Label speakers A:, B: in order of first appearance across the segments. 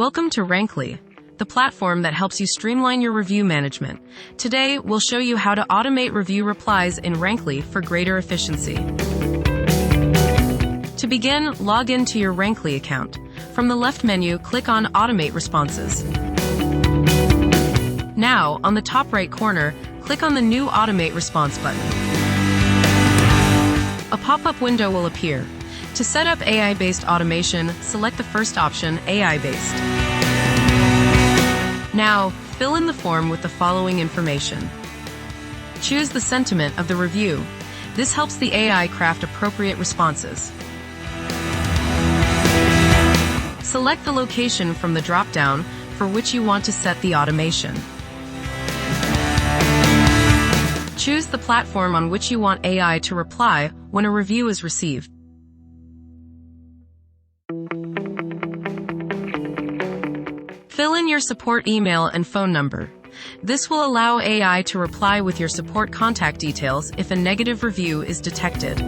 A: Welcome to Rannkly, the platform that helps you streamline your review management. Today, we'll show you how to automate review replies in Rannkly for greater efficiency. To begin, log into your Rannkly account. From the left menu, click on Automate Responses. Now, on the top right corner, click on the new Automate Response button. A pop-up window will appear. To set up AI-based automation, select the first option, AI-based. Now, fill in the form with the following information. Choose the sentiment of the review. This helps the AI craft appropriate responses. Select the location from the drop-down for which you want to set the automation. Choose the platform on which you want AI to reply when a review is received. Fill in your support email and phone number. This will allow AI to reply with your support contact details if a negative review is detected.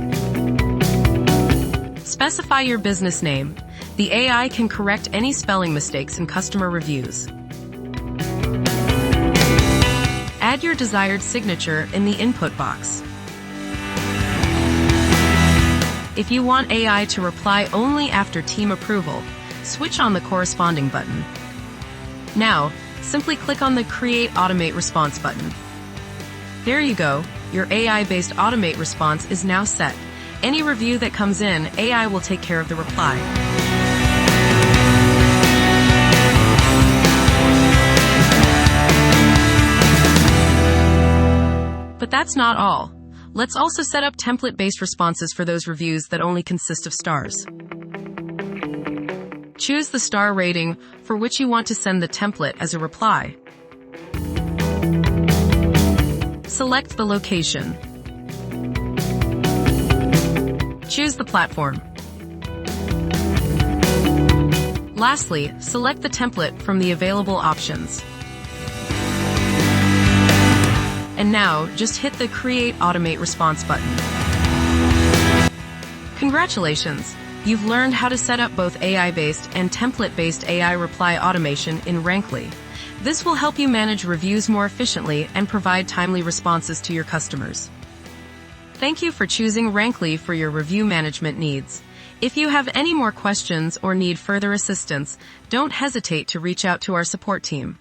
A: Specify your business name. The AI can correct any spelling mistakes in customer reviews. Add your desired signature in the input box. If you want AI to reply only after team approval, switch on the corresponding button. Now, simply click on the Create Automate Response button. There you go, your AI-based automate response is now set. Any review that comes in, AI will take care of the reply. But that's not all. Let's also set up template-based responses for those reviews that only consist of stars. Choose the star rating for which you want to send the template as a reply. Select the location. Choose the platform. Lastly, select the template from the available options. And now, just hit the Create Automate Response button. Congratulations! You've learned how to set up both AI-based and template-based AI reply automation in Rannkly. This will help you manage reviews more efficiently and provide timely responses to your customers. Thank you for choosing Rannkly for your review management needs. If you have any more questions or need further assistance, don't hesitate to reach out to our support team.